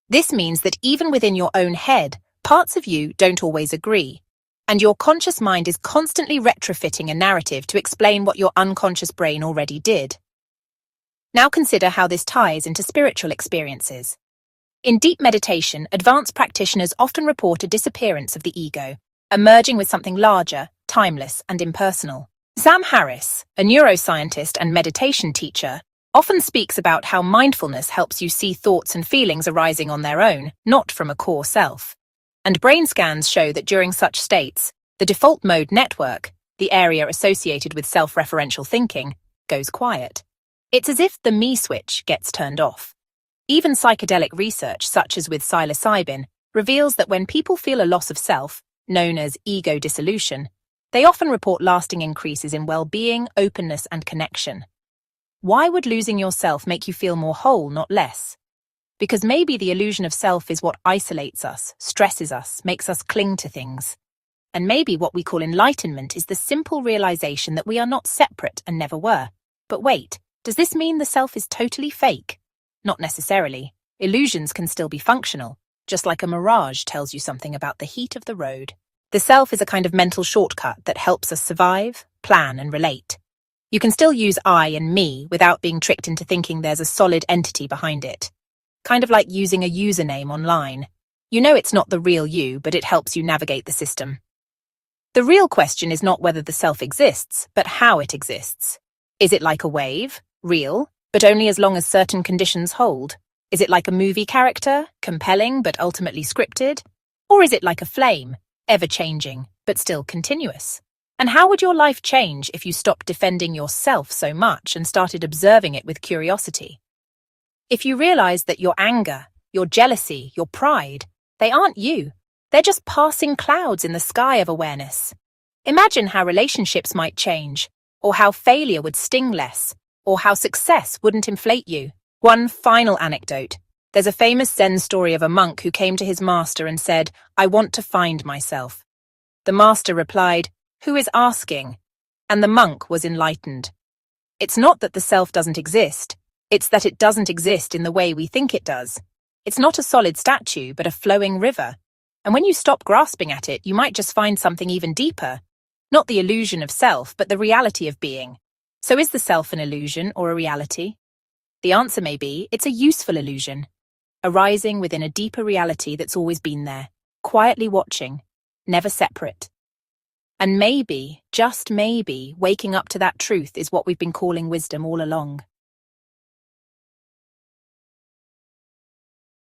This means that even within your own head, parts of you don't always agree, and your conscious mind is constantly retrofitting a narrative to explain what your unconscious brain already did. Now consider how this ties into spiritual experiences. In deep meditation, advanced practitioners often report a disappearance of the ego, emerging with something larger, timeless, and impersonal. Sam Harris, a neuroscientist and meditation teacher, often speaks about how mindfulness helps you see thoughts and feelings arising on their own, not from a core self. And brain scans show that during such states, the default mode network, the area associated with self-referential thinking, goes quiet. It's as if the me switch gets turned off. Even psychedelic research, such as with psilocybin, reveals that when people feel a loss of self, known as ego dissolution, they often report lasting increases in well-being, openness, and connection. Why would losing yourself make you feel more whole, not less? Because maybe the illusion of self is what isolates us, stresses us, makes us cling to things. And maybe what we call enlightenment is the simple realization that we are not separate and never were. But wait, does this mean the self is totally fake? Not necessarily. Illusions can still be functional, just like a mirage tells you something about the heat of the road. The self is a kind of mental shortcut that helps us survive, plan, and relate. You can still use I and me without being tricked into thinking there's a solid entity behind it. Kind of like using a username online. You know it's not the real you, but it helps you navigate the system. The real question is not whether the self exists, but how it exists. Is it like a wave, real, but only as long as certain conditions hold? Is it like a movie character, compelling but ultimately scripted? Or is it like a flame, ever-changing, but still continuous? And how would your life change if you stopped defending yourself so much and started observing it with curiosity? If you realized that your anger, your jealousy, your pride, they aren't you. They're just passing clouds in the sky of awareness. Imagine how relationships might change, or how failure would sting less, or how success wouldn't inflate you. One final anecdote. There's a famous Zen story of a monk who came to his master and said, "I want to find myself." The master replied, "Who is asking?" And the monk was enlightened. It's not that the self doesn't exist. It's that it doesn't exist in the way we think it does. It's not a solid statue, but a flowing river. And when you stop grasping at it, you might just find something even deeper. Not the illusion of self, but the reality of being. So is the self an illusion or a reality? The answer may be, it's a useful illusion, arising within a deeper reality that's always been there, quietly watching, never separate. And maybe, just maybe, waking up to that truth is what we've been calling wisdom all along.